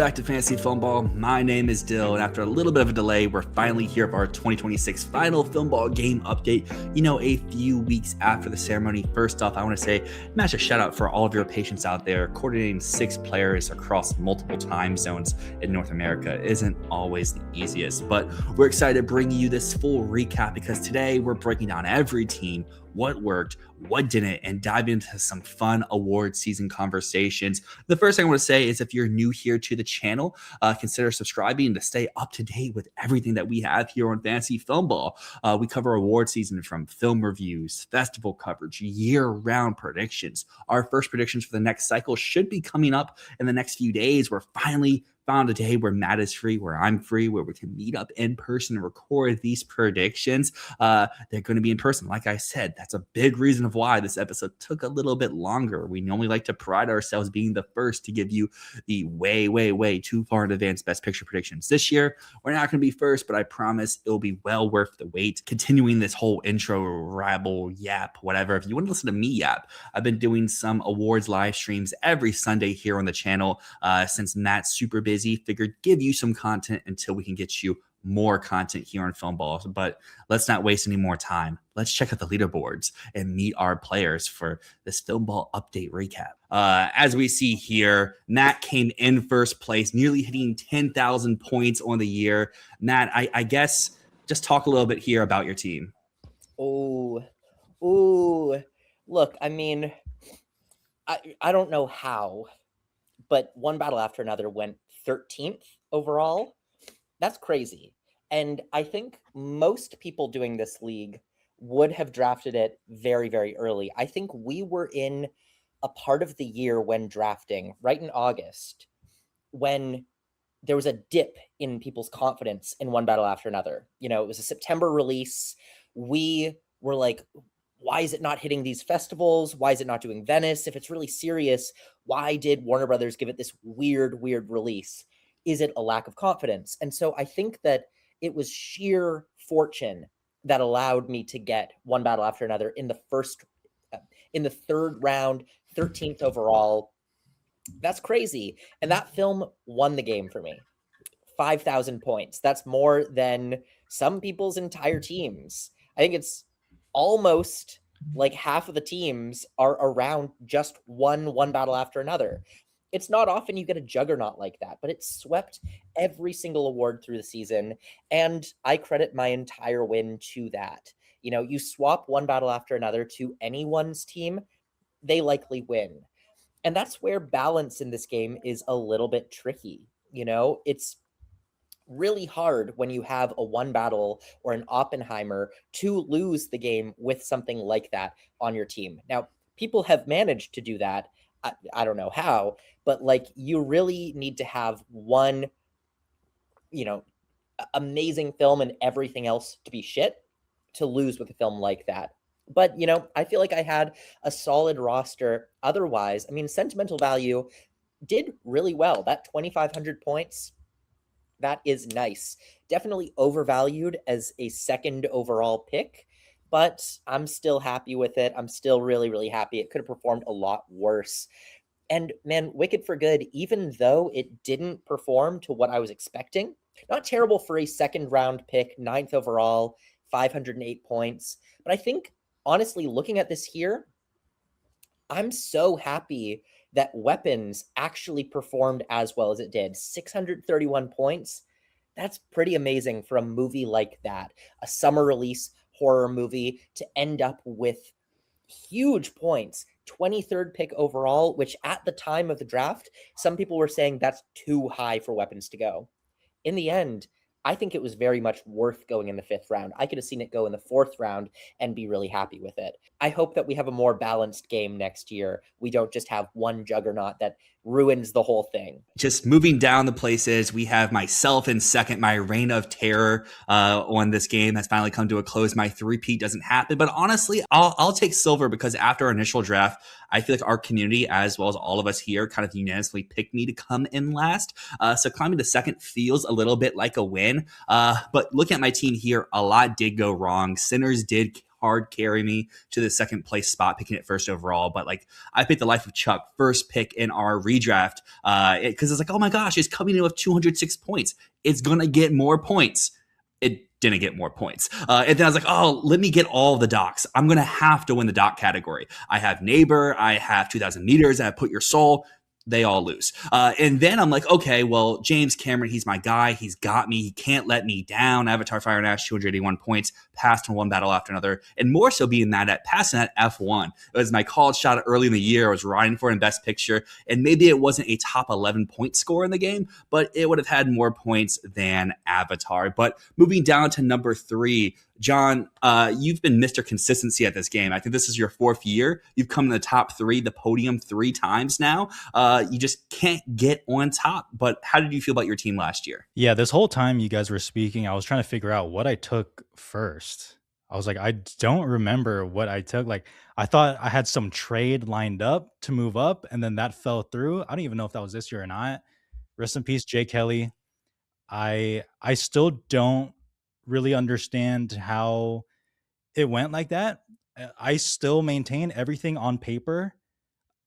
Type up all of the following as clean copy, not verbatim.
back to Fantasy Filmball. My name is Dyl, and after a little bit of a delay, we're finally here for our 2026 final Filmball game update. You know, a few weeks after the ceremony. First off, I want to say, a shout out for all of your patience out there. Coordinating 6 players across multiple time zones in North America isn't always the easiest, but we're excited to bring you this full recap because today we're breaking down every team, what worked, what didn't, and dive into some fun award season conversations. The first thing I want to say is if you're new here to the channel, consider subscribing to stay up to date with everything that we have here on Fantasy Filmball. We cover award season from film reviews, festival coverage, year-round predictions. Our first predictions for the next cycle should be coming up in the next few days. We're finally found a day where Matt is free, where I'm free, where we can meet up in person and record these predictions. They're going to be in person. Like I said, that's a big reason of why this episode took a little bit longer. We normally like to pride ourselves being the first to give you the way too far in advance best picture predictions. This year, we're not going to be first, but I promise it'll be well worth the wait. Continuing this whole intro, rabble, yap, whatever. If you want to listen to me yap, I've been doing some awards live streams every Sunday here on the channel since Matt's super busy. Figured give you some content until we can get you more content here on Filmball. But let's not waste any more time. Let's check out the leaderboards and meet our players for this Filmball update recap. As we see here, Matt came in first place, nearly hitting 10,000 points on the year. Matt, I guess just talk a little bit here about your team. Look, I mean, I don't know how, but One Battle After Another went 13th overall. That's crazy. And I think most people doing this league would have drafted it very, very early. I think we were in a part of the year when drafting, right in August, when there was a dip in people's confidence in One Battle After Another. You know, it was a September release. We were like, why is it not hitting these festivals? Why is it not doing Venice? If it's really serious, why did Warner Brothers give it this weird release? Is it a lack of confidence? And so I think that it was sheer fortune that allowed me to get One Battle After Another in the third round, 13th overall. That's crazy. And that film won the game for me. 5,000 points. That's more than some people's entire teams. I think it's almost like half of the teams are around just one battle after another. It's not often you get a juggernaut like that, but it swept every single award through the season, and I credit my entire win to that. You know, you swap One Battle After Another to anyone's team, they likely win. And that's where balance in this game is a little bit tricky. You know, it's really hard when you have a One Battle or an Oppenheimer to lose the game with something like that on your team. Now, people have managed to do that. I don't know how, but like you really need to have one, you know, amazing film and everything else to be shit to lose with a film like that. But, you know, I feel like I had a solid roster otherwise. I mean, sentimental value did really well. That 2,500 points, that is nice. Definitely overvalued as a second overall pick, but I'm still happy with it. I'm still really happy. It could have performed a lot worse. And man, Wicked for Good, even though it didn't perform to what I was expecting, not terrible for a second round pick, 9th overall, 508 points. But I think, honestly, looking at this here, I'm so happy that Weapons actually performed as well as it did. 631 points. That's pretty amazing for a movie like that, a summer release horror movie, to end up with huge points. 23rd pick overall, which at the time of the draft, some people were saying that's too high for Weapons to go. In the end, I think it was very much worth going in the 5th round. I could have seen it go in the 4th round and be really happy with it. I hope that we have a more balanced game next year. We don't just have one juggernaut that ruins the whole thing. Just moving down the places, we have myself in second, my reign of terror on this game has finally come to a close. My three-peat doesn't happen, but honestly, I'll take silver because after our initial draft, I feel like our community, as well as all of us here, kind of unanimously picked me to come in last. So climbing to second feels a little bit like a win. But looking at my team here, a lot did go wrong. Sinners did hard carry me to the second place spot, picking it first overall. But like I picked the Life of Chuck first pick in our redraft because it's like, oh my gosh, it's coming in with 206 points. It's gonna get more points. It didn't get more points. And then I was like, oh, let me get all the docs. I'm going to have to win the doc category. I have Neighbor, I have 2,000 meters, I have Put Your Soul. They all lose. And then I'm like, okay, well, James Cameron, he's my guy. He's got me. He can't let me down. Avatar Fire and Ash, 281 points, passed in one battle after another. And more so being mad at passing at F1. It was my college shot early in the year. I was riding for it in Best Picture. And maybe it wasn't a top 11 point score in the game, but it would have had more points than Avatar. But moving down to number 3, John, you've been Mr. Consistency at this game. I think this is your 4th year. You've come in the top 3, the podium 3 times now. You just can't get on top. But how did you feel about your team last year? Yeah, this whole time you guys were speaking, I was trying to figure out what I took first. I was like, I don't remember what I took. Like, I thought I had some trade lined up to move up, and then that fell through. I don't even know if that was this year or not. Rest in peace, Jay Kelly. I still don't really understand how it went like that. I still maintain everything on paper.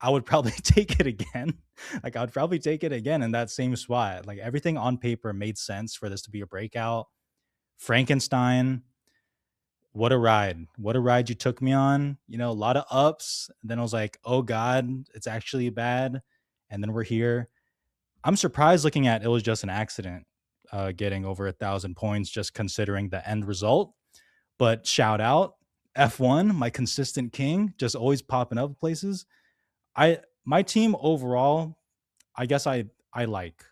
I would probably take it again. Like I would probably take it again in that same spot. Like everything on paper made sense for this to be a breakout. Frankenstein, what a ride. What a ride you took me on. You know, a lot of ups. Then I was like, oh God, it's actually bad. And then we're here. I'm surprised looking at it was just an accident, getting over 1,000 points, just considering the end result. But shout out F1, my consistent king, just always popping up places. My team overall, I guess I like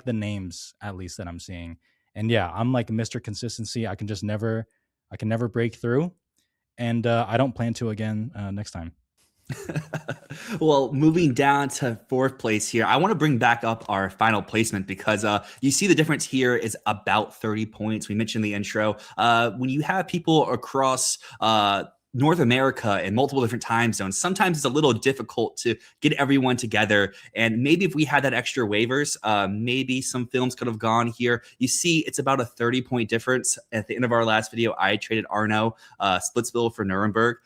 the names at least that I'm seeing. And yeah, I'm like Mr. Consistency. I can never break through. And I don't plan to again next time. Well, moving down to 4th place here, I want to bring back up our final placement because you see the difference here is about 30 points. We mentioned the intro. When you have people across North America in multiple different time zones, sometimes it's a little difficult to get everyone together. And maybe if we had that extra waivers, maybe some films could have gone here. You see, it's about a 30-point difference. At the end of our last video, I traded Arnaud, Splitsville for Nuremberg.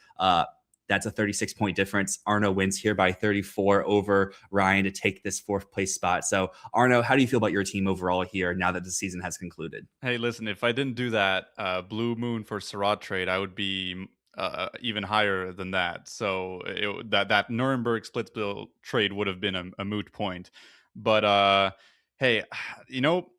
That's a 36-point difference. Arnaud wins here by 34 over Ryan to take this 4th place spot. So, Arnaud, how do you feel about your team overall here now that the season has concluded? Hey, listen, if I didn't do that Blue Moon for Surratt trade, I would be even higher than that. So that Nuremberg Splitsville trade would have been a moot point. But hey, you know,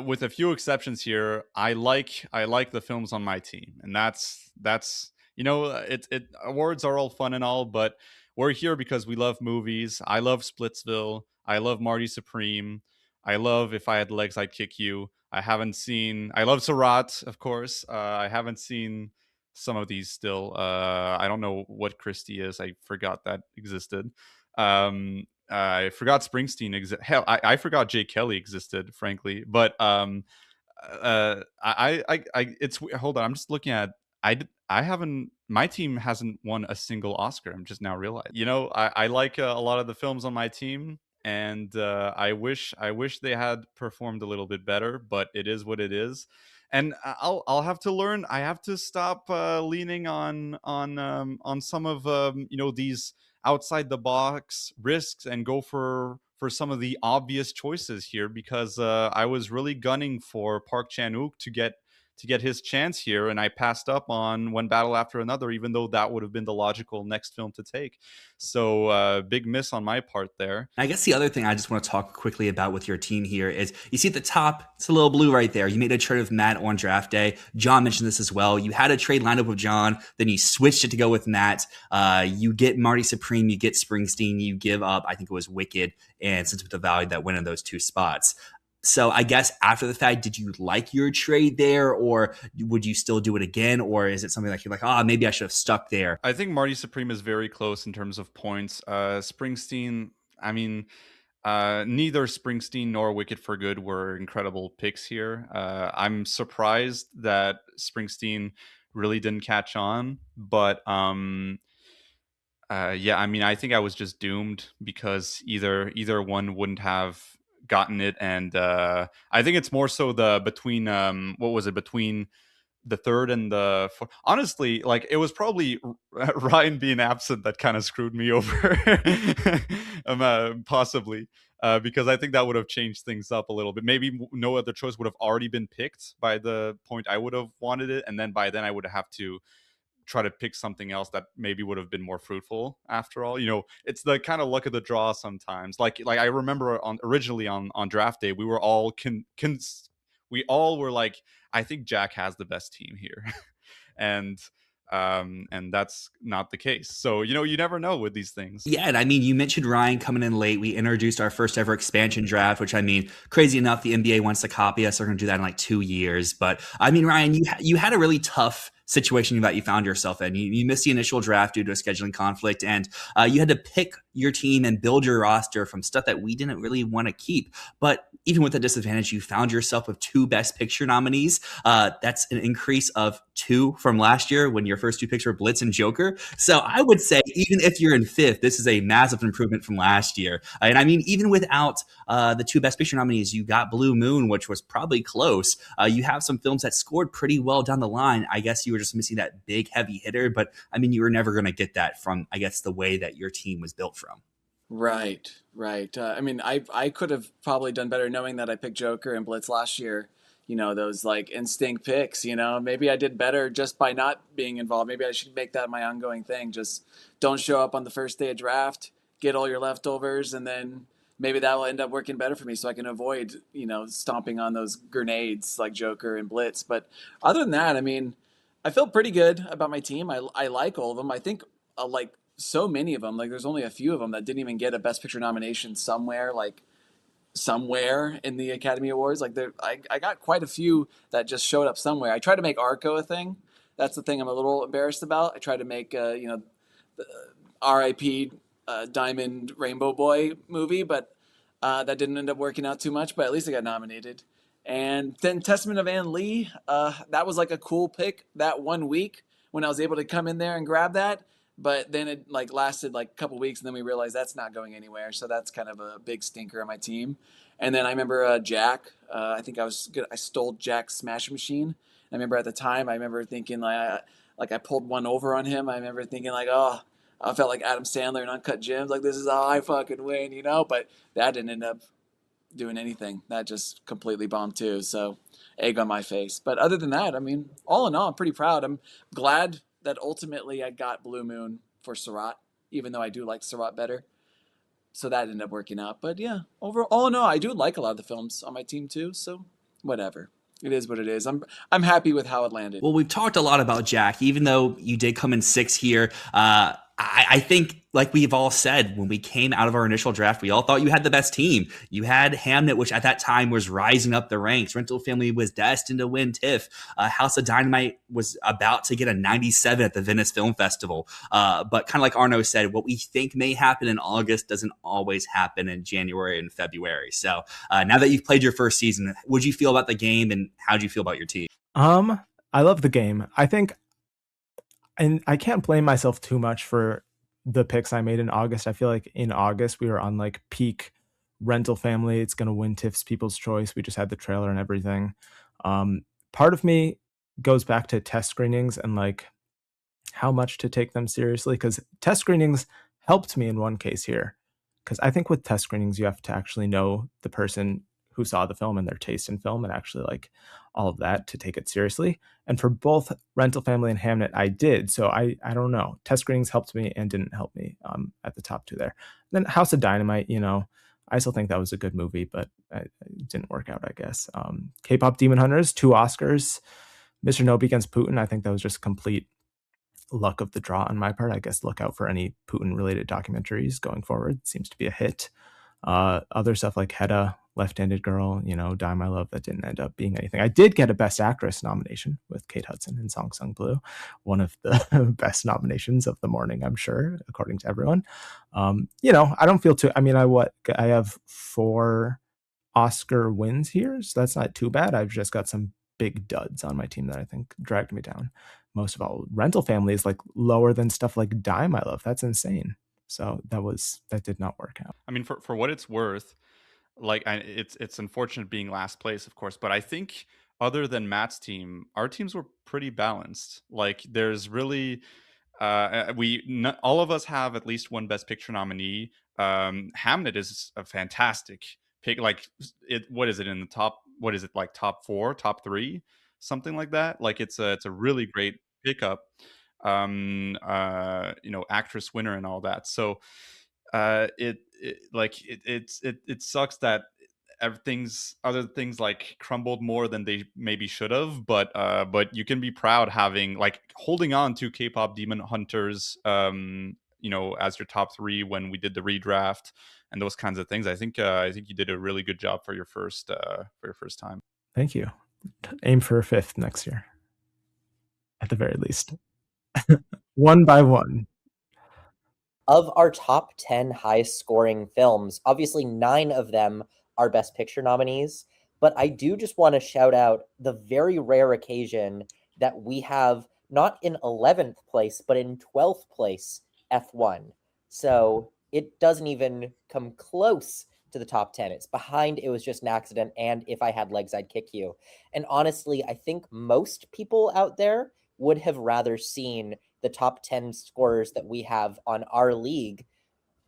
with a few exceptions here, I like the films on my team, and that's you know, it awards are all fun and all, but we're here because we love movies. I love Splitsville. I love Marty Supreme. I love If I Had Legs, I'd Kick You. I love Surratt, of course. I haven't seen some of these still. I don't know what Christie is. I forgot that existed. I forgot Springsteen Hell, I forgot Jay Kelly existed, frankly. But it's hold on. I'm just looking at. I haven't. My team hasn't won a single Oscar. I'm just now realizing. You know, I like a lot of the films on my team, and I wish they had performed a little bit better. But it is what it is, and I'll have to learn. I have to stop leaning on some of you know, these outside the box risks and go for some of the obvious choices here, because I was really gunning for Park Chan-wook to get his chance here, and I passed up on One Battle After Another, even though that would have been the logical next film to take. So big miss on my part there. I guess the other thing I just want to talk quickly about with your team here is you see at the top, it's a little blue right there. You made a trade with Matt on draft day. John mentioned this as well. You had a trade lined up with John, then you switched it to go with Matt. You get Marty Supreme, you get Springsteen, you give up, I think it was Wicked, and since with the value that went in those 2 spots. So I guess after the fact, did you like your trade there, or would you still do it again? Or is it something like you're like, maybe I should have stuck there? I think Marty Supreme is very close in terms of points. Springsteen, I mean, neither Springsteen nor Wicked for Good were incredible picks here. I'm surprised that Springsteen really didn't catch on, but yeah, I mean, I think I was just doomed because either one wouldn't have gotten it, and I think it's more so the between what was it between the third and the fourth. Honestly, like it was probably Ryan being absent that kind of screwed me over, possibly. Because I think that would have changed things up a little bit. Maybe no other choice would have already been picked by the point I would have wanted it, and then by then I would have to try to pick something else that maybe would have been more fruitful after all. It's the kind of luck of the draw sometimes. Like I remember originally on draft day, we were all we all were like, I think Jack has the best team here. and that's not the case. So you never know with these things. Yeah, and I mean, you mentioned Ryan coming in late. We introduced our first ever expansion draft, which I mean, crazy enough, the NBA wants to copy us. They're going to do that in like 2 years. But I mean, Ryan, you had a really tough situation that you found yourself in. You missed the initial draft due to a scheduling conflict, and you had to pick your team and build your roster from stuff that we didn't really want to keep. But even with the disadvantage, you found yourself with 2 Best Picture nominees. That's an increase of 2 from last year when your first 2 picks were Blitz and Joker. So I would say even if you're in 5th, this is a massive improvement from last year. And I mean, even without the 2 Best Picture nominees, you got Blue Moon, which was probably close. You have some films that scored pretty well down the line. I guess you were just missing that big heavy hitter, but I mean, you were never going to get that from, I guess, the way that your team was built from. Right. I mean, I could have probably done better knowing that I picked Joker and Blitz last year. Those like instinct picks. Maybe I did better just by not being involved. Maybe I should make that my ongoing thing. Just don't show up on the first day of draft, get all your leftovers, and then maybe that will end up working better for me, so I can avoid stomping on those grenades like Joker and Blitz. But other than that, I mean, I feel pretty good about my team. I like all of them. I think like so many of them, like there's only a few of them that didn't even get a Best Picture nomination somewhere in the Academy Awards. Like I got quite a few that just showed up somewhere. I tried to make Arco a thing. That's the thing I'm a little embarrassed about. I tried to make the R.I.P. Diamond Rainbow Boy movie, but that didn't end up working out too much. But at least I got nominated. And then Testament of Ann Lee, that was like a cool pick that 1 week when I was able to come in there and grab that. But then it like lasted like a couple weeks, and then we realized that's not going anywhere. So that's kind of a big stinker on my team. And then I remember Jack. I think I stole Jack's Smash Machine. I remember at the time, I remember thinking I pulled one over on him. I remember thinking like, oh, I felt like Adam Sandler in Uncut Gems. Like, this is how I fucking win, But that didn't end up doing anything. That just completely bombed too. So egg on my face. But other than that, I mean, all in all, I'm pretty proud. I'm glad that ultimately I got Blue Moon for Surratt, even though I do like Surratt better. So that ended up working out. But yeah, overall, no, I do like a lot of the films on my team too. So whatever. It is what it is. I'm happy with how it landed. Well, we've talked a lot about Jack, even though you did come in 6th here. I think, like we've all said, when we came out of our initial draft, we all thought you had the best team. You had Hamnet, which at that time was rising up the ranks. Rental Family was destined to win TIFF. House of Dynamite was about to get a 97 at the Venice Film Festival. But kind of like Arnaud said, what we think may happen in August doesn't always happen in January and February. So now that you've played your first season, what do you feel about the game, and how do you feel about your team? I love the game. I think, and I can't blame myself too much for the picks I made in August. I feel like in August we were on like peak Rental Family. It's going to win TIFF's People's Choice. We just had the trailer and everything. Part of me goes back to test screenings and like how much to take them seriously, because test screenings helped me in one case here. Because I think with test screenings, you have to actually know the person who saw the film and their taste in film and actually like all of that to take it seriously. And for both Rental Family and Hamnet, I did. So I don't know. Test screenings helped me and didn't help me at the top 2 there. Then House of Dynamite, I still think that was a good movie, but it didn't work out, I guess. K-Pop Demon Hunters, 2 Oscars. Mr. Nope against Putin, I think that was just complete luck of the draw on my part. I guess look out for any Putin-related documentaries going forward. It seems to be a hit. Other stuff like Hedda, Left-Handed Girl, Die My Love, that didn't end up being anything. I did get a Best Actress nomination with Kate Hudson in Song Sung Blue, one of the best nominations of the morning, I'm sure, according to everyone. I don't feel too. I mean, I have 4 Oscar wins here, so that's not too bad. I've just got some big duds on my team that I think dragged me down. Most of all, Rental Family is like lower than stuff like Die My Love. That's insane. So that did not work out. I mean, for what it's worth, like it's unfortunate being last place, of course, but I think other than Matt's team, our teams were pretty balanced. Like, there's really all of us have at least one Best Picture nominee. Hamnet is a fantastic pick. Like, what is it in the top? What is it, like top 4, top 3, something like that? Like, it's a really great pickup. Actress winner and all that. So it sucks that other things like crumbled more than they maybe should have, but you can be proud having, like, holding on to K-pop Demon Hunters as your top 3 when we did the redraft and those kinds of things. I think you did a really good job for your first time. Thank you. Aim for a 5th next year, at the very least. One by one. Of our top 10 highest scoring films, obviously 9 of them are Best Picture nominees, but I do just want to shout out the very rare occasion that we have not in 11th place, but in 12th place F1. So it doesn't even come close to the top 10. It's behind It Was Just an Accident and If I Had Legs, I'd Kick You. And honestly, I think most people out there would have rather seen the top 10 scorers that we have on our league.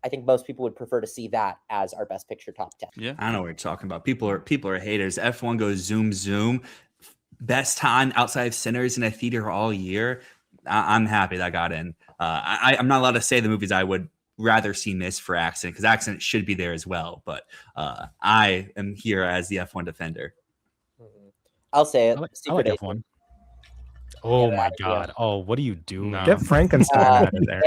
I think most people would prefer to see that as our Best Picture top 10. Yeah, I know what you're talking about. People are haters. F1 goes zoom zoom. Best time outside of Sinners in a theater all year. I'm happy that got in. I'm not allowed to say the movies I would rather see miss for Accident, because Accident should be there as well. But I am here as the F1 defender. I'll say it. I like F1. Oh my God! Oh, what are you doing? No. Get Frankenstein out of there.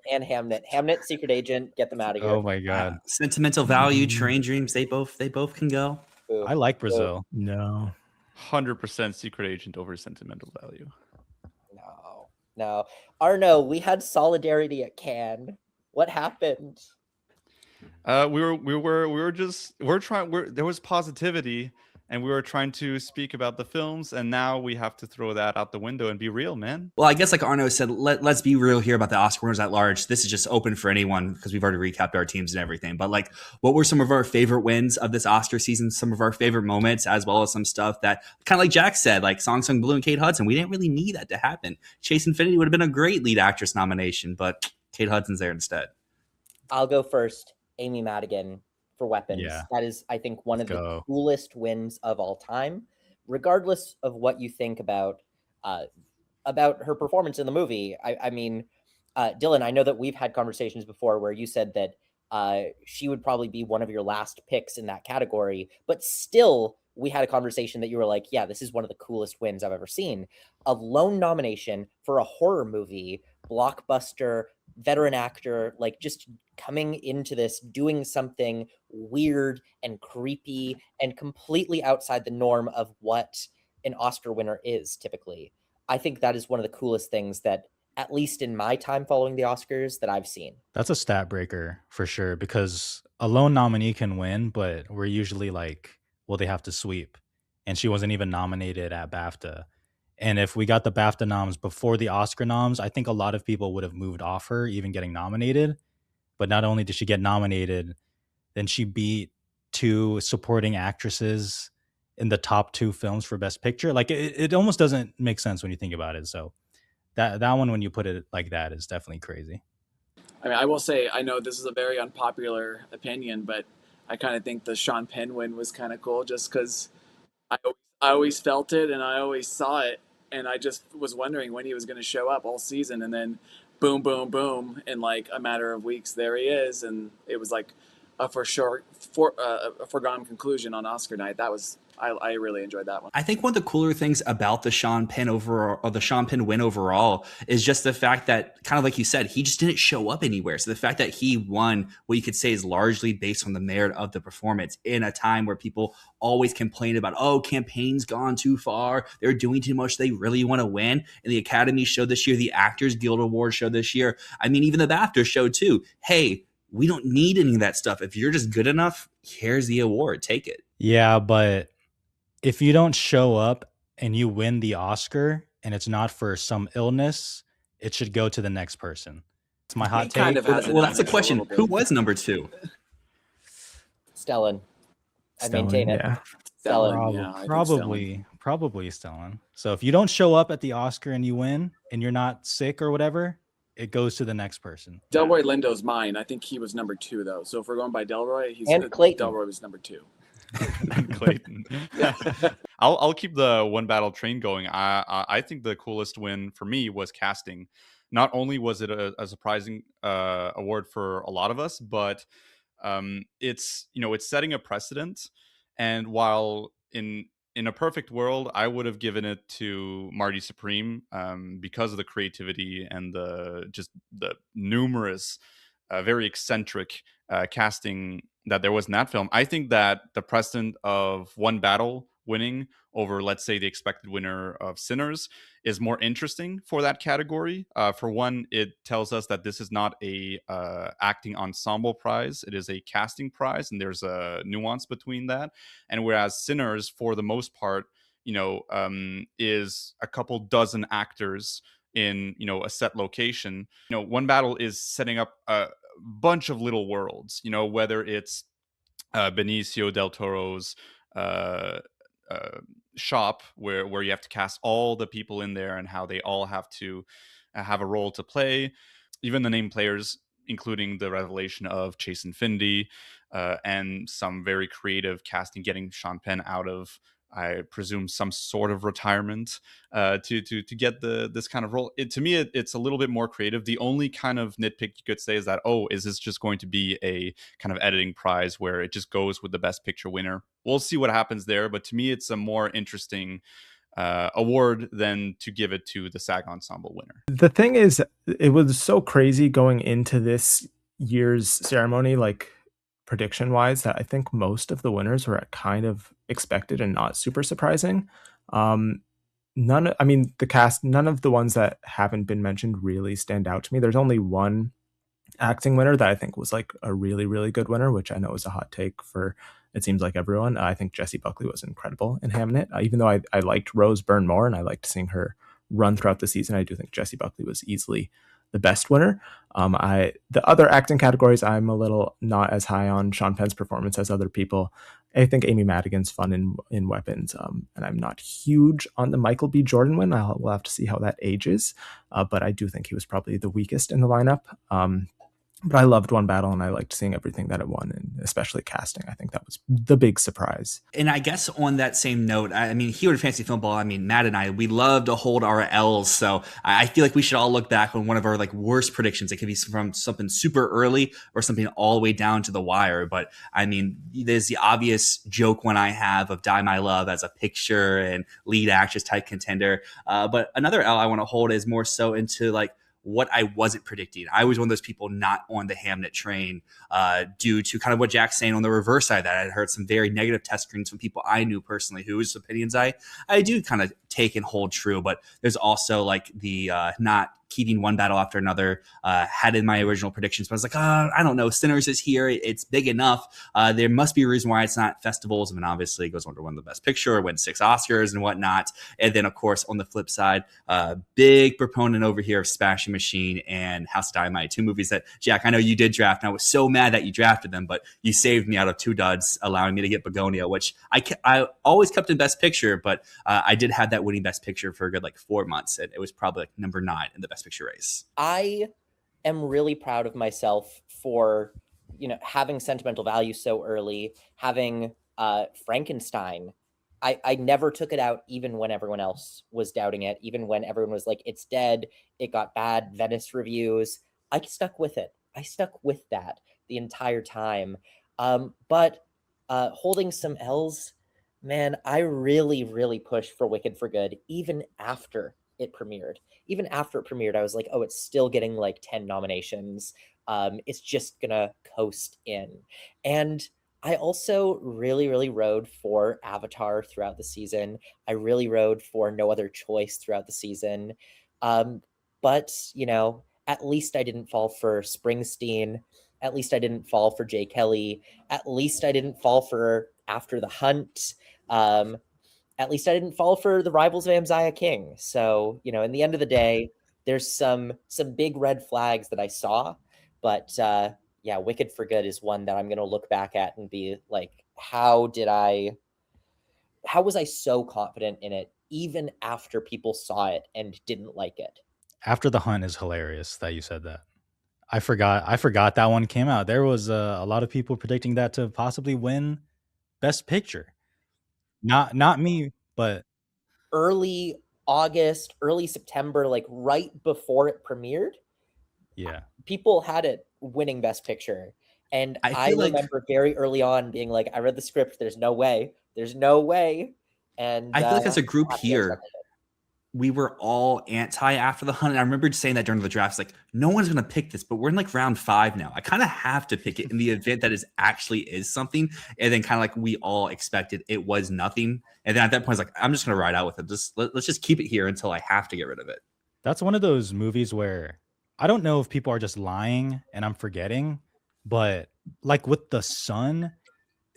And Hamnet. Hamnet, Secret Agent, get them out of here. Oh my God! Sentimental Value, Train Dreams, they both can go. Ooh. I like Brazil. No. 100% Secret Agent over Sentimental Value. No. Arnaud, we had solidarity at Cannes. What happened? There was positivity, and we were trying to speak about the films, and now we have to throw that out the window and be real, man. Well, I guess like Arnaud said, let's be real here about the Oscar winners at large. This is just open for anyone because we've already recapped our teams and everything. But like, what were some of our favorite wins of this Oscar season? Some of our favorite moments, as well as some stuff that, kind of like Jack said, like Song Sung Blue and Kate Hudson. We didn't really need that to happen. Chase Infinity would have been a great lead actress nomination, but Kate Hudson's there instead. I'll go first. Amy Madigan for Weapons. Yeah. That is, I think, one of the coolest wins of all time, regardless of what you think about her performance in the movie. I mean, Dylan, I know that we've had conversations before where you said that she would probably be one of your last picks in that category, but still we had a conversation that you were like, yeah, this is one of the coolest wins I've ever seen. A lone nomination for a horror movie, blockbuster, veteran actor, like just coming into this, doing something weird and creepy and completely outside the norm of what an Oscar winner is typically. I think that is one of the coolest things that, at least in my time following the Oscars, that I've seen. That's a stat breaker for sure, because a lone nominee can win, but we're usually like, well, they have to sweep. And she wasn't even nominated at BAFTA. And if we got the BAFTA noms before the Oscar noms, I think a lot of people would have moved off her even getting nominated. But not only did she get nominated, then she beat 2 supporting actresses in the top 2 films for Best Picture. Like, it almost doesn't make sense when you think about it. So that one, when you put it like that, is definitely crazy. I mean, I will say, I know this is a very unpopular opinion, but I kind of think the Sean Penn win was kind of cool, just because I always felt it and I always saw it, and I just was wondering when he was going to show up all season, and then boom, boom, boom, in like a matter of weeks, there he is, and it was like a foregone conclusion on Oscar night. That was, I really enjoyed that one. I think one of the cooler things about the Sean Penn win overall is just the fact that, kind of like you said, he just didn't show up anywhere. So the fact that he won, what you could say is largely based on the merit of the performance in a time where people always complain about, oh, campaign's gone too far, they're doing too much, they really want to win. And the Academy showed this year, the Actors Guild Award showed this year. I mean, even the BAFTA showed too. Hey, we don't need any of that stuff. If you're just good enough, here's the award. Take it. Yeah, but if you don't show up and you win the Oscar and it's not for some illness, it should go to the next person. It's my hot take. Kind of has Well, that's the question. Who was number 2? Stellan. I maintain it. Yeah. Stellan. Yeah, I think Probably. Probably Stellan. So if you don't show up at the Oscar and you win and you're not sick or whatever, it goes to the next person. Delroy Lindo's mine. I think he was number 2 though. So if we're going by Delroy, And Clayton. Delroy was number 2. Clayton. I'll keep the one battle train going. I think the coolest win for me was casting. Not only was it a surprising award for a lot of us, but it's setting a precedent. And while in a perfect world, I would have given it to Marty Supreme because of the creativity and the numerous, very eccentric casting that there was in that film. I think that the precedent of one battle winning over, let's say, the expected winner of Sinners is more interesting for that category. For one, it tells us that this is not a acting ensemble prize. It is a casting prize, and there's a nuance between that. And whereas Sinners, for the most part, is a couple dozen actors in a set location. One battle is setting up a bunch of little worlds, whether it's Benicio del Toro's shop where you have to cast all the people in there and how they all have to have a role to play. Even the named players, including the revelation of Jason Findy and some very creative casting, getting Sean Penn out of, I presume, some sort of retirement to get this kind of role. To me, it's a little bit more creative. The only kind of nitpick you could say is that, is this just going to be a kind of editing prize where it just goes with the best picture winner? We'll see what happens there. But to me, it's a more interesting award than to give it to the SAG Ensemble winner. The thing is, it was so crazy going into this year's ceremony, like prediction wise, that I think most of the winners were kind of expected and not super surprising. None of the ones that haven't been mentioned really stand out to me. There's only one acting winner that I think was like a really, really good winner, which I know is a hot take for, it seems like, everyone. I think Jessie Buckley was incredible in Hamnet. Even though I liked Rose Byrne more and I liked seeing her run throughout the season, I do think Jessie Buckley was easily the best winner. The other acting categories, I'm a little not as high on Sean Penn's performance as other people. I think Amy Madigan's fun in Weapons, and I'm not huge on the Michael B. Jordan win. We'll have to see how that ages, but I do think he was probably the weakest in the lineup. But I loved One Battle, and I liked seeing everything that it won, and especially casting. I think that was the big surprise. And I guess on that same note, I mean, here at Fantasy Filmball, Matt and I, we love to hold our L's. So I feel like we should all look back on one of our like worst predictions. It could be from something super early or something all the way down to the wire. But there's the obvious joke one I have of Die My Love as a picture and lead actress type contender. But another L I want to hold is more so into like what I wasn't predicting. I was one of those people not on the Hamnet train due to kind of what Jack's saying on the reverse side, that I had heard some very negative test screens from people I knew personally whose opinions I do kind of take and hold true. But there's also like the not keeping one battle after another had in my original predictions. But I was like, I don't know. Sinners is here. It's big enough. There must be a reason why it's not festivals. Obviously it goes on to win the best picture, win 6 Oscars and whatnot. And then, of course, on the flip side, big proponent over here of Smashing Machine and House of Dynamite, 2 movies that, Jack, I know you did draft. And I was so mad that you drafted them, but you saved me out of 2 duds, allowing me to get Begonia, which I always kept in Best Picture, but I did have that winning Best Picture for a good 4 months. And it was probably number 9 in the Best Picture race. I am really proud of myself for, having sentimental value so early, having Frankenstein. I never took it out, even when everyone else was doubting it, even when everyone was like, it's dead, it got bad Venice reviews. I stuck with it. I stuck with that the entire time. But holding some L's, man, I really, really pushed for Wicked for Good, even after it premiered. Even after it premiered, I was like, it's still getting 10 nominations. It's just gonna coast in. And I also really, really rode for Avatar throughout the season. I really rode for No Other Choice throughout the season. But, at least I didn't fall for Springsteen. At least I didn't fall for Jay Kelly. At least I didn't fall for After the Hunt. At least I didn't fall for The Rivals of Amziah King. So, in the end of the day, there's some big red flags that I saw. But Wicked for Good is one that I'm going to look back at and be like, how did I how was I so confident in it even after people saw it and didn't like it? After the Hunt is hilarious that you said that. I forgot that one came out. There was a lot of people predicting that to possibly win Best Picture. Not me, but Early August, early September, like right before it premiered, yeah. people had it winning Best Picture. And I I feel like remember very early on being like, I read the script, there's no way. There's no way. And I feel like as a group happy I here, accepted it. we were all anti after the Hunt. And I remember just saying that during the drafts, like, no one's gonna pick this, but we're in like round 5 now. I kind of have to pick it in the event that it actually is something. And then kind of like we all expected, it was nothing. And then at that point, it's like, I'm just gonna ride out with it. Let's just keep it here until I have to get rid of it. That's one of those movies where I don't know if people are just lying and I'm forgetting, but like with The Sun,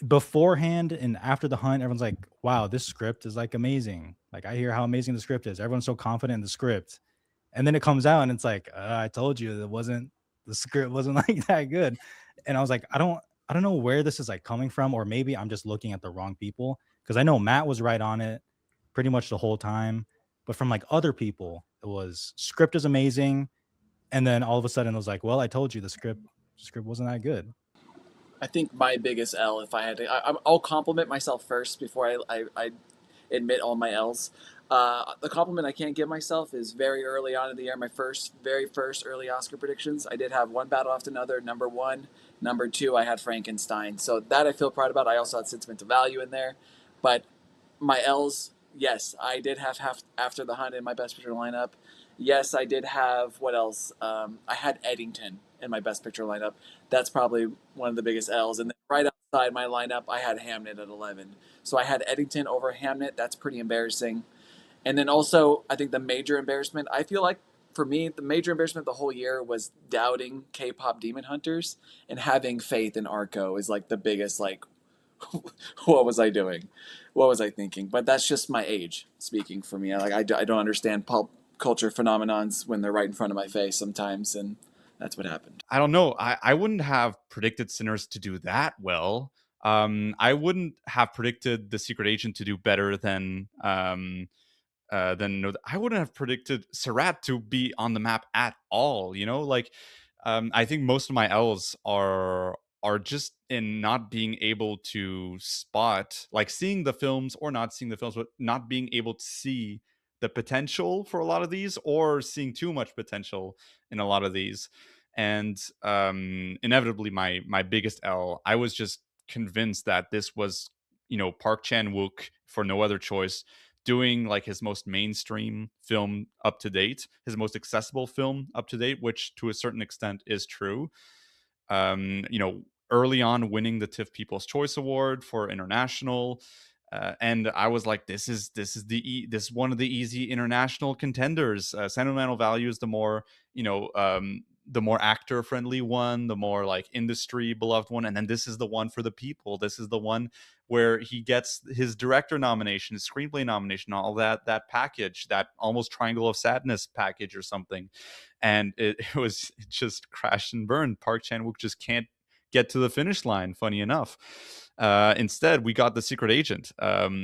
beforehand and after the Hunt, everyone's like, wow, this script is like amazing. Like, I hear how amazing the script is. Everyone's so confident in the script. And then it comes out and it's like, I told you the script wasn't like that good. And I was like, I don't know where this is like coming from, or maybe I'm just looking at the wrong people. Cause I know Matt was right on it pretty much the whole time. But from like other people, it was script is amazing. And then all of a sudden it was like, well, I told you the script wasn't that good. I think my biggest L, if I had to, I'll compliment myself first before I admit all my L's. The compliment I can't give myself is very early on in the year, my very first early Oscar predictions. I did have One Battle After Another, number 1. Number 2, I had Frankenstein. So that I feel proud about. I also had Sentimental Value in there. But my L's, yes, I did have After the Hunt in my Best Picture lineup. Yes, I did have, what else? I had Eddington in my Best Picture lineup. That's probably one of the biggest L's. And then right outside my lineup, I had Hamnet at 11. So I had Eddington over Hamnet. That's pretty embarrassing. And then also, I think the major embarrassment, I feel like for me, the major embarrassment the whole year was doubting K-pop Demon Hunters, and having faith in Arco is like the biggest, like, what was I doing? What was I thinking? But that's just my age speaking for me. Like, I don't understand pop culture phenomenons when they're right in front of my face sometimes, and that's what happened. I don't know. I wouldn't have predicted Sinners to do that well. I wouldn't have predicted The Secret Agent to do better than I wouldn't have predicted Surratt to be on the map at all. You know, like I think most of my L's are just in not being able to spot, like seeing the films or not seeing the films, but not being able to see the potential for a lot of these, or seeing too much potential in a lot of these. And inevitably, my biggest L, I was just convinced that this was, Park Chan-wook, for no other choice, doing like his most mainstream film up to date, his most accessible film up to date, which to a certain extent is true. Early on winning the TIFF People's Choice Award for international. And I was like, this is one of the easy international contenders. Sentimental Value is the more, the more actor friendly one, the more like industry beloved one. And then this is the one for the people. This is the one where he gets his director nomination, his screenplay nomination, all that package, that almost Triangle of Sadness package or something. And it just crashed and burned. Park Chan-wook just can't get to the finish line, funny enough. Instead, we got The Secret Agent,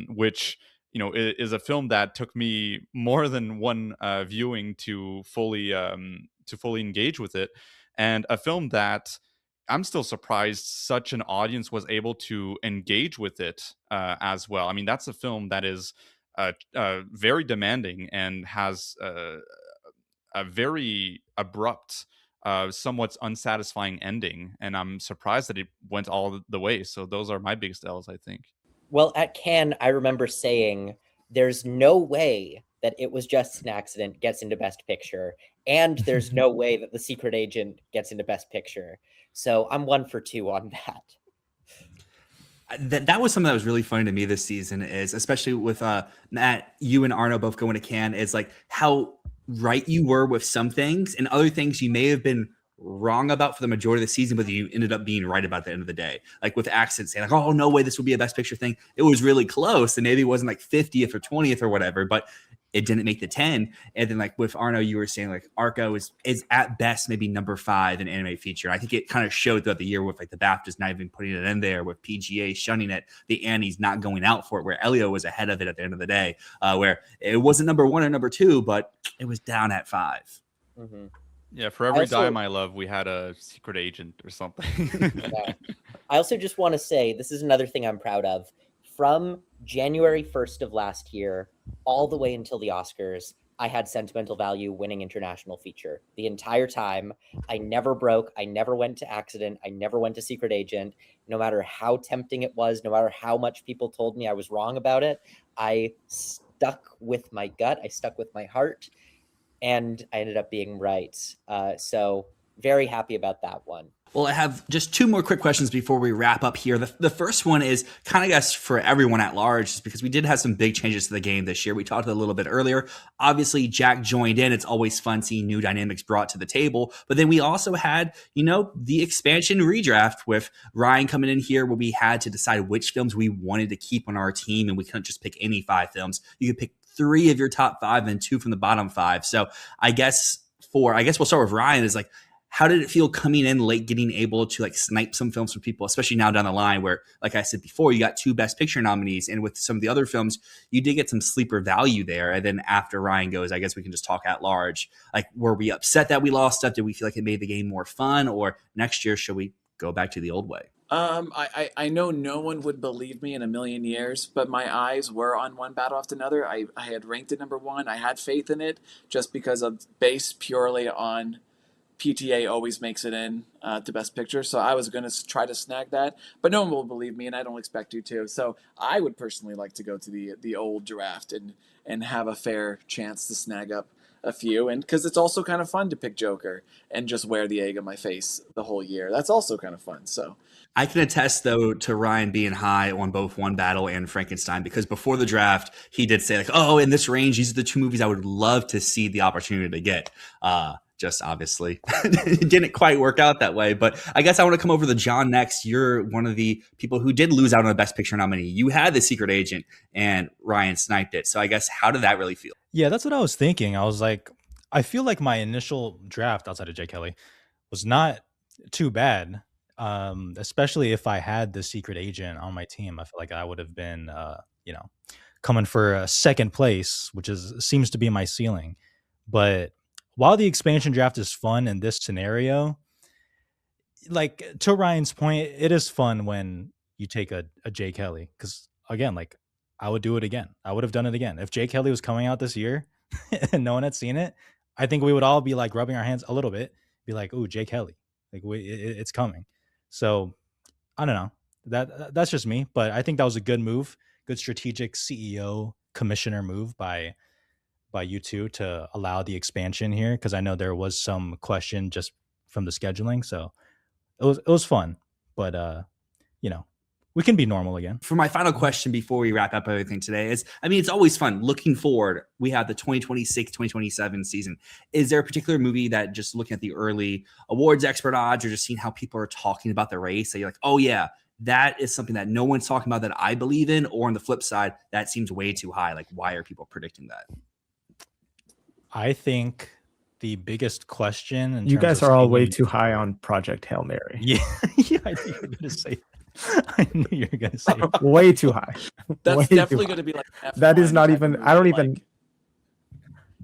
which is a film that took me more than one viewing to fully engage with it, and a film that I'm still surprised such an audience was able to engage with it as well. I mean, that's a film that is very demanding and has a very abrupt, somewhat unsatisfying ending, and I'm surprised that it went all the way. So those are my biggest L's, I think. Well, at Cannes, I remember saying there's no way that It Was Just an Accident gets into Best Picture, and there's no way that The Secret Agent gets into Best Picture. So I'm 1 for 2 on that. That was something that was really funny to me this season, is especially with Matt, you and Arnaud both going to Cannes, is like how right you were with some things, and other things you may have been wrong about for the majority of the season, but you ended up being right about the end of the day. Like with Accent, saying like, oh, no way this would be a Best Picture thing. It was really close, and maybe it wasn't like 50th or 20th or whatever, but it didn't make the 10. And then like with Arnaud, you were saying like Arco is at best maybe number 5 in anime feature. I think it kind of showed throughout the year with like the BAFTAs not even putting it in there, with PGA shunning it, the Annies not going out for it, where Elio was ahead of it at the end of the day, where it wasn't number 1 or number 2, but it was down at 5. Mm-hmm. Yeah, for every dime I love, we had a secret agent or something. Yeah. I also just want to say, this is another thing I'm proud of. From January 1st of last year all the way until the Oscars, I had Sentimental Value winning international feature the entire time. I never broke. I never went to accident. I never went to secret agent. No matter how tempting it was, no matter how much people told me I was wrong about it, I stuck with my gut. I stuck with my heart. And I ended up being right. So very happy about that one. Well, I have just 2 more quick questions before we wrap up here. The first one is kind of, I guess, for everyone at large, just because we did have some big changes to the game this year. We talked a little bit earlier. Obviously, Jack joined in. It's always fun seeing new dynamics brought to the table. But then we also had, the expansion redraft with Ryan coming in here, where we had to decide which films we wanted to keep on our team, and we couldn't just pick any 5 films. You could pick 3 of your top 5 and 2 from the bottom 5. So I guess we'll start with Ryan. Is like, how did it feel coming in late, getting able to like snipe some films from people, especially now down the line where, like I said before, you got 2 Best Picture nominees, and with some of the other films, you did get some sleeper value there. And then after Ryan goes, I guess we can just talk at large. Like, were we upset that we lost stuff? Did we feel like it made the game more fun? Or next year, should we go back to the old way? I know no one would believe me in a million years, but my eyes were on One Battle After Another. I had ranked it number 1. I had faith in it just because of based purely on PTA always makes it in to Best Picture. So I was going to try to snag that, but no one will believe me, and I don't expect you to. So I would personally like to go to the old draft and have a fair chance to snag up a few, and because it's also kind of fun to pick Joker and just wear the egg on my face the whole year. That's also kind of fun. So I can attest, though, to Ryan being high on both One Battle and Frankenstein, because before the draft, he did say, like, oh, in this range, these are the 2 movies I would love to see the opportunity to get. Just obviously it didn't quite work out that way. But I guess I want to come over to John next. You're one of the people who did lose out on a Best Picture nominee. You had the secret agent, and Ryan sniped it. So I guess, how did that really feel? Yeah, that's what I was thinking. I was like, I feel like my initial draft outside of Jay Kelly was not too bad. Especially if I had the secret agent on my team. I feel like I would have been, coming for a 2nd place, which seems to be my ceiling. But while the expansion draft is fun in this scenario, like to Ryan's point, it is fun when you take a Jay Kelly. Because again, like I would do it again. I would have done it again. If Jay Kelly was coming out this year and no one had seen it, I think we would all be like rubbing our hands a little bit, be like, "Ooh, Jay Kelly, like it's coming." So I don't know. That's just me, but I think that was a good move, good strategic CEO commissioner move by you 2 to allow the expansion here, because I know there was some question just from the scheduling. So it was fun, but we can be normal again. For my final question before we wrap up everything today is, it's always fun looking forward. We have the 2026, 2027 season. Is there a particular movie that, just looking at the early awards expert odds or just seeing how people are talking about the race, that you're like, oh yeah, that is something that no one's talking about that I believe in? Or on the flip side, that seems way too high. Like, why are people predicting that? I think the biggest question, in You terms guys of are all way seeing- too high on Project Hail Mary. Yeah, I knew you were going to say that. I knew you were going to say that. Way too high. that's Way too definitely high. going to be like an That is F1 not type even. of I don't movie, even. like,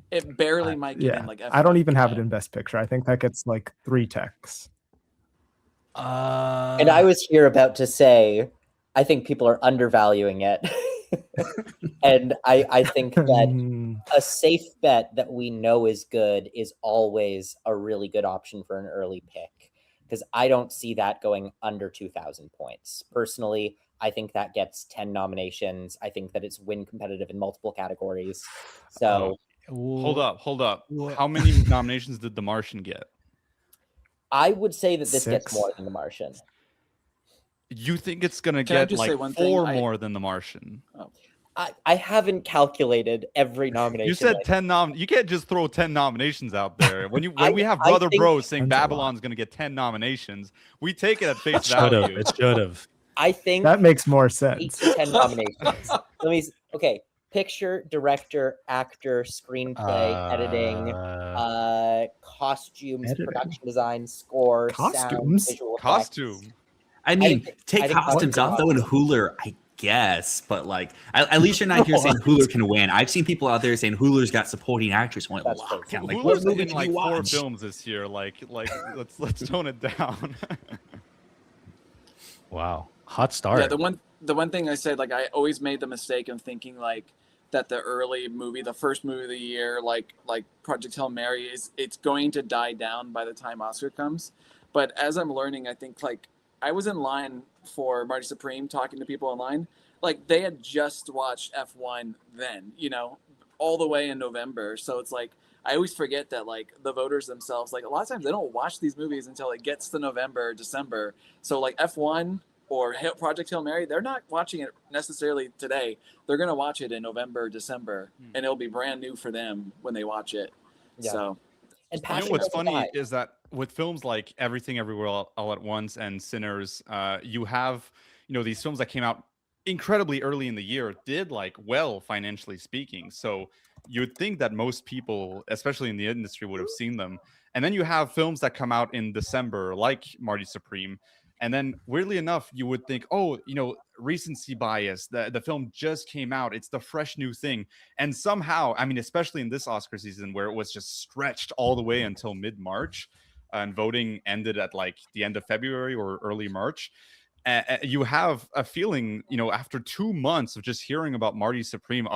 it barely might get Yeah, in like F1. I don't even have it in Best Picture. I think that gets like 3 techs. And I was here about to say, I think people are undervaluing it. And I think that a safe bet that we know is good is always a really good option for an early pick, because I don't see that going under 2,000 points. Personally, I think that gets 10 nominations. I think that it's win competitive in multiple categories. So Hold up. How many nominations did The Martian get? I would say that this 6. gets more than The Martian. You think it's going to Can I get just say like one thing? 4 more than The Martian? I haven't calculated every nomination. You said like 10 You can't just throw 10 nominations out there. When we have I Brother think- Bros saying That's a lot. Babylon's going to get 10 nominations, we take it at face Should have. value. It should have. I think That makes more 8 sense. to 10 nominations. Okay, picture, director, actor, screenplay, editing, costumes, Editing. production design, score, sound, Costumes? visual effects. Costume. I mean, think- take I think costumes off costumes- though, and Hooler, I guess, but like at least you're not here saying Hooler can win. I've seen people out there saying Hooler's got supporting actress. Went, That's wow, true. like, Hulu's what movie in did like you 4 watch? films this year. Like let's tone it down. Wow. Hot start. Yeah, the one thing I said, like I always made the mistake of thinking like that the early movie, the first movie of the year, like Project Hail Mary, it's going to die down by the time Oscar comes. But as I'm learning, I think like I was in line for Marty Supreme talking to people online. Like they had just watched F1 then, you know, all the way in November. So it's like I always forget that like the voters themselves, like a lot of times they don't watch these movies until it gets to November, December. So like F1 or Project Hail Mary, they're not watching it necessarily today. They're going to watch it in November, December, and it'll be brand new for them when they watch it. Yeah. So, And You know passion what's doesn't funny die. is that with films like Everything Everywhere All at Once and Sinners, you have, you know, these films that came out incredibly early in the year did like well financially speaking. So you would think that most people, especially in the industry, would have seen them. And then you have films that come out in December, like Marty Supreme. And then weirdly enough, you would think, oh, you know, recency bias, the film just came out. It's the fresh new thing. And somehow, I mean, especially in this Oscar season where it was just stretched all the way until mid-March and voting ended at like the end of February or early March. You have a feeling, you know, after 2 months of just hearing about Marty Supreme,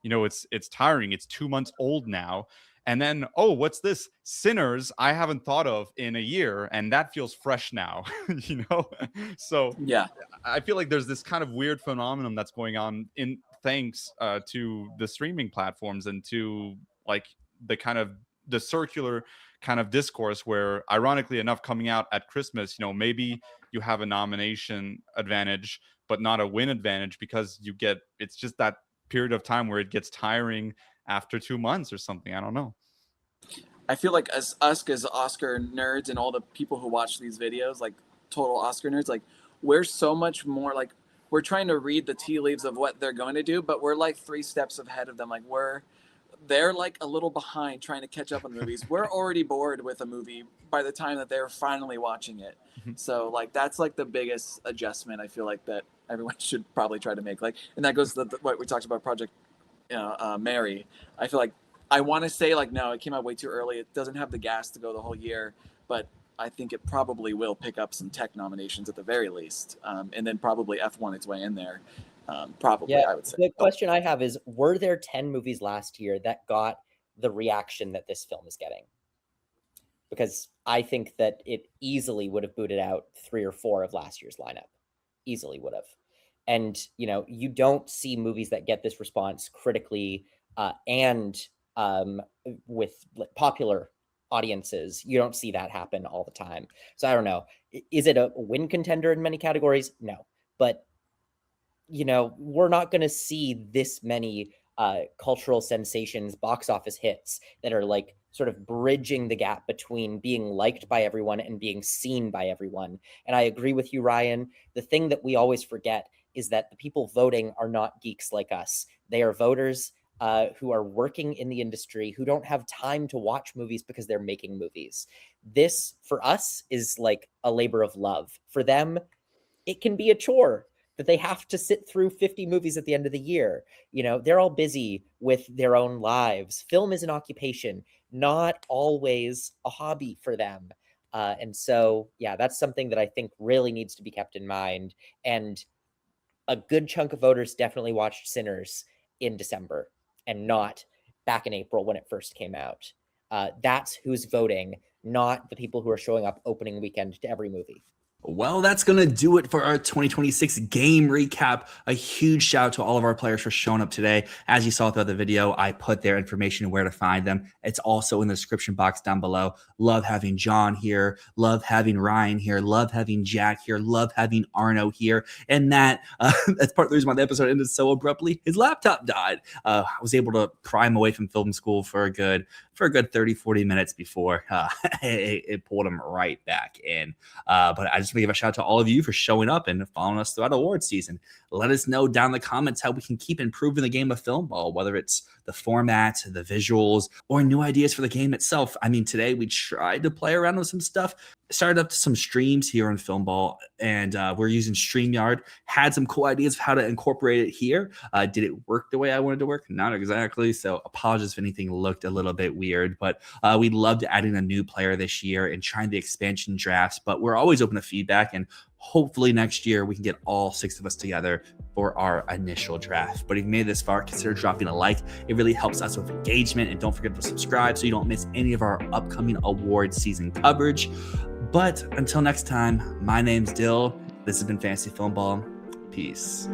you know, it's tiring. It's 2 months old now. And then, oh, what's this? Sinners, I haven't thought of in a year, and that feels fresh now, you know? So yeah. I feel like there's this kind of weird phenomenon that's going on in thanks to the streaming platforms and to like the circular kind of discourse where, ironically enough, coming out at Christmas, you know, maybe you have a nomination advantage, but not a win advantage because it's just that period of time where it gets tiring after 2 months or something. I don't know. I feel like as Oscar nerds and all the people who watch these videos, like total Oscar nerds, like we're so much more like we're trying to read the tea leaves of what they're going to do, but we're like 3 steps ahead of them. Like they're like a little behind trying to catch up on movies. We're already bored with a movie by the time that they're finally watching it. So like that's like the biggest adjustment I feel like that everyone should probably try to make. Like, and that goes to what we talked about Project Mary. I feel like I want to say like no, it came out way too early. It doesn't have the gas to go the whole year, but I think it probably will pick up some tech nominations at the very least, and then probably F1 its way in there. Probably, Yeah, I would say. the question I have is, were there 10 movies last year that got the reaction that this film is getting? Because I think that it easily would have booted out 3 or 4 of last year's lineup. Easily would have. And, you know, you don't see movies that get this response critically and with popular audiences. You don't see that happen all the time. So I don't know. Is it a win contender in many categories? No. But, you know, we're not going to see this many cultural sensations, box office hits that are like sort of bridging the gap between being liked by everyone and being seen by everyone. And I agree with you, Ryan. The thing that we always forget is that the people voting are not geeks like us. They are voters who are working in the industry, who don't have time to watch movies because they're making movies. This, for us, is like a labor of love. For them, it can be a chore that they have to sit through 50 movies at the end of the year. You know, they're all busy with their own lives. Film is an occupation, not always a hobby for them. And so, yeah, that's something that I think really needs to be kept in mind. And a good chunk of voters definitely watched Sinners in December and not back in April when it first came out. That's who's voting, not the people who are showing up opening weekend to every movie. Well, that's going to do it for our 2026 game recap. A huge shout out to all of our players for showing up today. As you saw throughout the video, I put their information and where to find them. It's also in the description box down below. Love having John here. Love having Ryan here. Love having Jack here. Love having Arnaud here. And that's part of the reason why the episode ended so abruptly. His laptop died. I was able to pry him away from film school for a good 30, 40 minutes before it pulled him right back in. But I just just want to give a shout out to all of you for showing up and following us throughout awards season. Let us know down in the comments how we can keep improving the game of Filmball, whether it's the format, the visuals, or new ideas for the game itself. I mean, today we tried to play around with some stuff, started up some streams here on Filmball, and we're using StreamYard. Had some cool ideas of how to incorporate it here. Did it work the way I wanted to work? Not exactly. So apologies if anything looked a little bit weird, but we loved adding a new player this year and trying the expansion drafts, but we're always open to feedback, and hopefully next year we can get all 6 of us together for our initial draft. But if you made it this far, consider dropping a like. It really helps us with engagement, and don't forget to subscribe so you don't miss any of our upcoming award season coverage. But until next time, my name's Dyl. This has been Fantasy Filmball. Peace.